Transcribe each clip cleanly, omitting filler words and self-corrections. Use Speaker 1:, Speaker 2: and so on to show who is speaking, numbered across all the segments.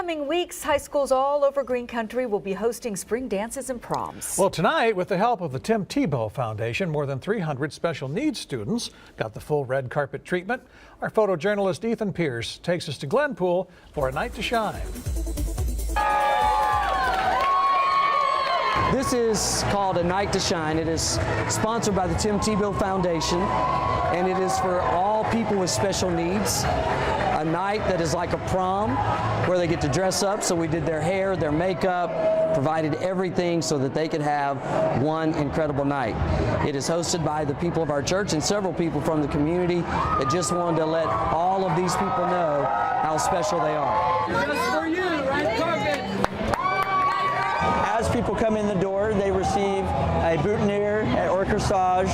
Speaker 1: coming weeks, high schools all over Green Country will be hosting spring dances and proms.
Speaker 2: Well, tonight, with the help of the Tim Tebow Foundation, more than 300 special needs students got the full red carpet treatment. Our photojournalist Ethan Pierce takes us to Glenpool for a night to shine.
Speaker 3: This is called A Night to Shine. It is sponsored by the Tim Tebow Foundation, and it is for all people with special needs. A night that is like a prom, where they get to dress up. So we did their hair, their makeup, provided everything so that they could have one incredible night. It is hosted by the people of our church and several people from the community that just wanted to let all of these people know how special they are.
Speaker 4: Just for you, red carpet.
Speaker 5: As people come in the door, they receive a boutonniere or corsage.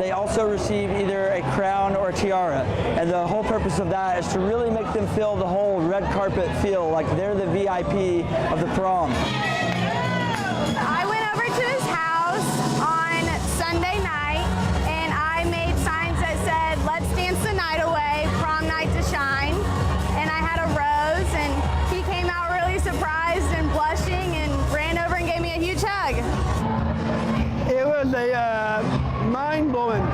Speaker 5: They also receive either a crown or a tiara. And the whole purpose of that is to really make them feel the whole red carpet feel like they're the VIP of the prom.
Speaker 6: I went over to his house on Sunday night and I made signs that said, "Let's dance the night away, prom night to shine." And I had a rose and he came out really surprised and blushing and ran over and gave me a huge hug.
Speaker 5: It was a mind-blowing.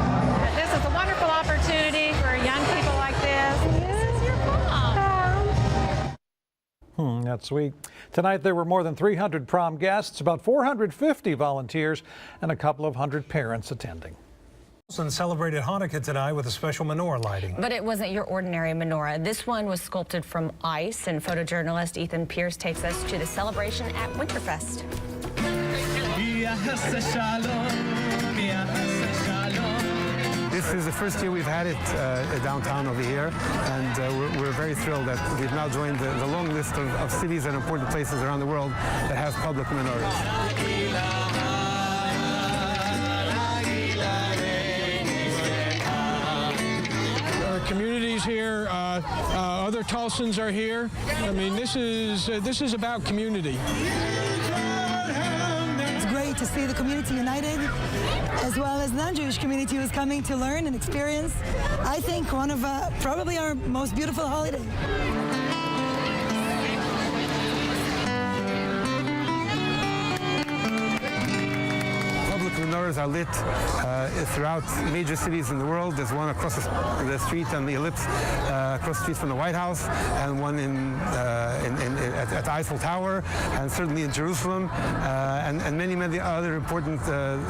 Speaker 7: This is a wonderful opportunity for young people like this. This is your prom.
Speaker 2: That's sweet. Tonight there were more than 300 prom guests, about 450 volunteers, and a couple of hundred parents attending.
Speaker 8: And celebrated Hanukkah tonight with a special menorah lighting.
Speaker 9: But it wasn't your ordinary menorah. This one was sculpted from ice, and photojournalist Ethan Pierce takes us to the celebration at Winterfest.
Speaker 10: This is the first year we've had it downtown over here, and we're very thrilled that we've now joined the long list of cities and important places around the world that have public menorahs.
Speaker 11: Communities here, other Tulsans are here. I mean, this is about community.
Speaker 12: It's great to see the community united, as well as the non-Jewish community who's coming to learn and experience, I think, one of probably our most beautiful holiday.
Speaker 10: Menorahs are lit throughout major cities in the world. There's one across the street on the Ellipse, across the street from the White House, and one at the Eiffel Tower, and certainly in Jerusalem, and many, many other important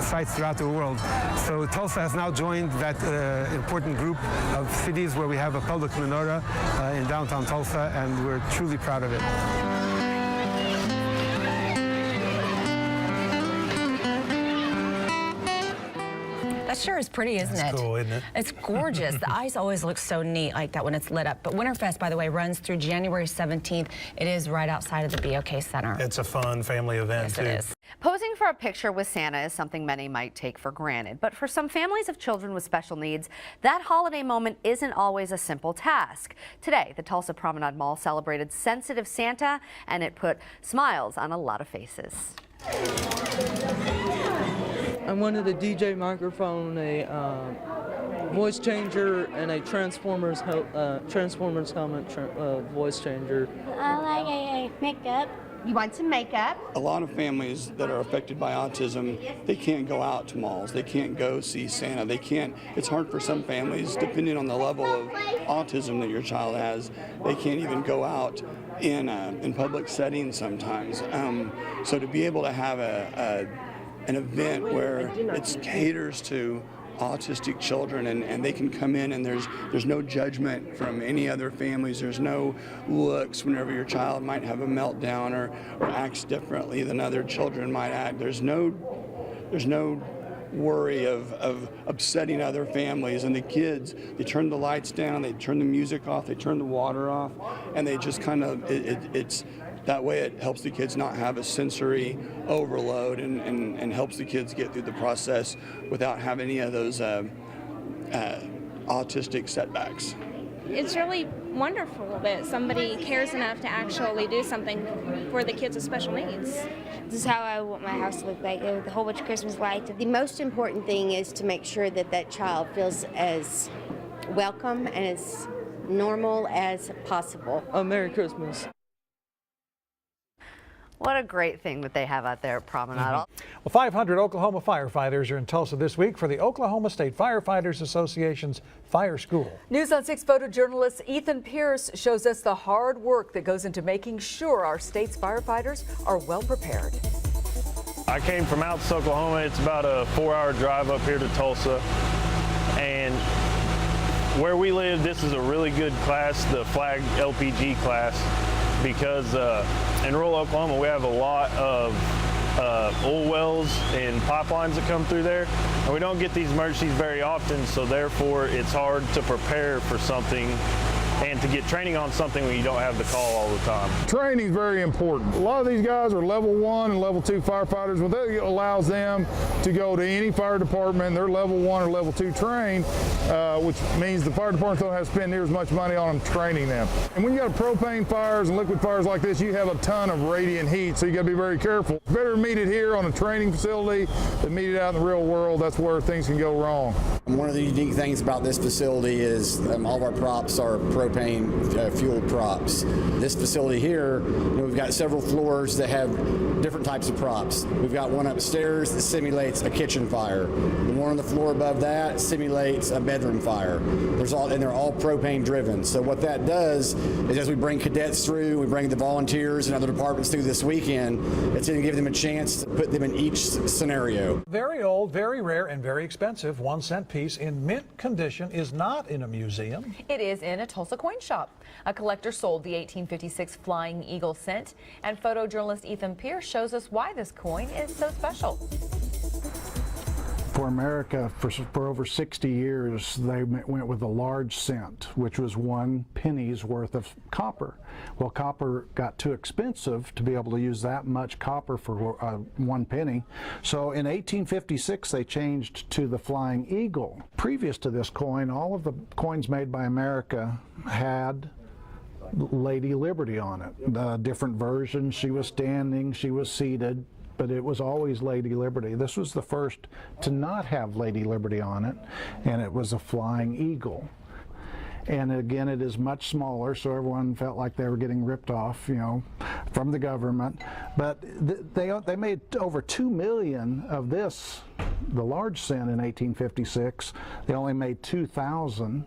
Speaker 10: sites throughout the world. So Tulsa has now joined that important group of cities where we have a public menorah in downtown Tulsa, and we're truly proud of it.
Speaker 9: That sure is pretty, isn't it?
Speaker 8: That's cool, isn't it?
Speaker 9: It's gorgeous. The ice always looks so neat like that when it's lit up. But Winterfest, by the way, runs through January 17th. It is right outside of the BOK Center.
Speaker 8: It's a fun family event,
Speaker 9: yes,
Speaker 8: too.
Speaker 9: It is.
Speaker 13: Posing for a picture with Santa is something many might take for granted, but for some families of children with special needs, that holiday moment isn't always a simple task. Today, the Tulsa Promenade Mall celebrated Sensitive Santa, and it put smiles on a lot of faces.
Speaker 14: I wanted a DJ microphone, a voice changer, and a Transformers helmet voice changer.
Speaker 6: I like a makeup.
Speaker 13: You want some makeup?
Speaker 15: A lot of families that are affected by autism, they can't go out to malls. They can't go see Santa. They can't. It's hard for some families, depending on the level of autism that your child has. They can't even go out in public settings sometimes. So to be able to have an event where it caters to autistic children and they can come in and there's no judgment from any other families. There's no looks whenever your child might have a meltdown or acts differently than other children might act. There's no worry of upsetting other families, and the kids, they turn the lights down, they turn the music off, they turn the water off, and they just kind of, it's that way it helps the kids not have a sensory overload and helps the kids get through the process without having any of those autistic setbacks.
Speaker 7: It's really wonderful that somebody cares enough to actually do something for the kids with special needs.
Speaker 16: This is how I want my house to look like, with a whole bunch of Christmas lights. The most important thing is to make sure that that child feels as welcome and as normal as possible.
Speaker 14: Merry Christmas.
Speaker 13: What a great thing that they have out there at Promenade.
Speaker 2: Well, 500 Oklahoma firefighters are in Tulsa this week for the Oklahoma State Firefighters Association's Fire School.
Speaker 1: News on 6 photojournalist Ethan Pierce shows us the hard work that goes into making sure our state's firefighters are well prepared.
Speaker 17: I came from Altus, Oklahoma. It's about a 4-hour drive up here to Tulsa. And where we live, this is a really good class, the Flag LPG class, because in rural Oklahoma, we have a lot of oil wells and pipelines that come through there, and we don't get these emergencies very often, so therefore it's hard to prepare for something and to get training on something when you don't have the call all the time.
Speaker 18: Training is very important. A lot of these guys are level 1 and level 2 firefighters. Well, that allows them to go to any fire department. They're level 1 or level 2 trained, which means the fire department don't have to spend near as much money on them training them. And when you got propane fires and liquid fires like this, you have a ton of radiant heat, so you got to be very careful. It's better to meet it here on a training facility than meet it out in the real world. That's where things can go wrong.
Speaker 19: One of the unique things about this facility is all of our props are propane fueled props. This facility here, we've got several floors that have different types of props. We've got one upstairs that simulates a kitchen fire. The one on the floor above that simulates a bedroom fire. And they're all propane driven. So what that does is as we bring cadets through, we bring the volunteers and other departments through this weekend, it's going to give them a chance to put them in each scenario.
Speaker 2: Very old, very rare, and very expensive 1-cent piece in mint condition is not in a museum.
Speaker 20: It is in a Tulsa coin shop. A collector sold the 1856 Flying Eagle cent, and photojournalist Ethan Pierce shows us why this coin is so special.
Speaker 21: For America, for over 60 years, they went with a large cent, which was 1 penny's worth of copper. Well, copper got too expensive to be able to use that much copper for 1 penny. So in 1856, they changed to the Flying Eagle. Previous to this coin, all of the coins made by America had Lady Liberty on it. Different versions, she was standing, she was seated, but it was always Lady Liberty. This was the first to not have Lady Liberty on it, and it was a Flying Eagle. And again, it is much smaller, so everyone felt like they were getting ripped off, from the government. But they made over 2 million of this, the large cent in 1856. They only made 2,000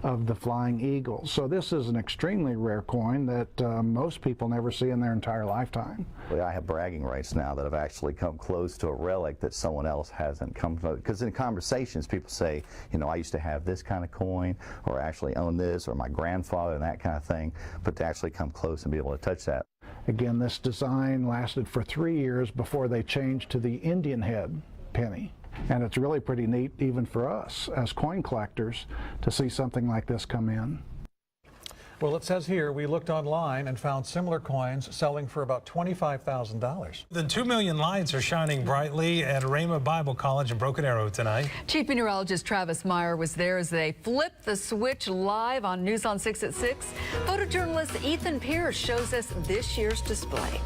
Speaker 21: of the Flying Eagle. So this is an extremely rare coin that most people never see in their entire lifetime.
Speaker 22: I have bragging rights now that I've actually come close to a relic that someone else hasn't come close. Because in conversations, people say, I used to have this kind of coin, or I actually own this, or my grandfather, and that kind of thing. But to actually come close and be able to touch that.
Speaker 21: Again, this design lasted for 3 years before they changed to the Indian head penny. And it's really pretty neat, even for us as coin collectors, to see something like this come in.
Speaker 2: Well, it says here we looked online and found similar coins selling for about $25,000.
Speaker 8: The 2 million lights are shining brightly at Rhema Bible College in Broken Arrow tonight.
Speaker 1: Chief Meteorologist Travis Meyer was there as they flipped the switch live on News on 6 at 6. Photojournalist Ethan Pierce shows us this year's display.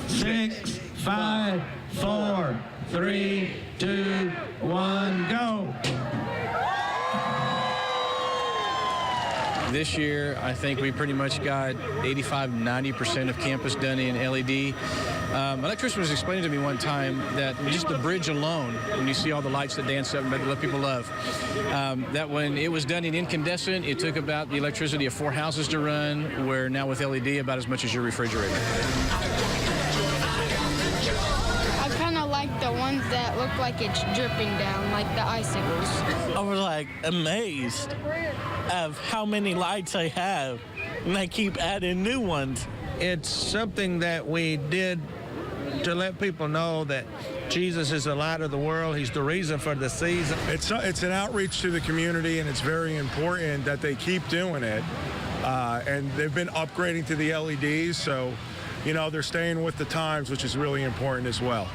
Speaker 4: 6, 5, 4, 3, 2, 1, go.
Speaker 23: This year, I think we pretty much got 85–90% of campus done in LED. Electrician was explaining to me one time that just the bridge alone, when you see all the lights that dance up and that people love, that when it was done in incandescent, it took about the electricity of 4 houses to run, where now with LED, about as much as your refrigerator.
Speaker 24: Like the ones that look like it's dripping down, like the icicles.
Speaker 25: I was like amazed of how many lights they have, and they keep adding new ones.
Speaker 26: It's something that we did to let people know that Jesus is the light of the world. He's the reason for the season.
Speaker 27: It's an outreach to the community, and it's very important that they keep doing it. And they've been upgrading to the LEDs, so they're staying with the times, which is really important as well.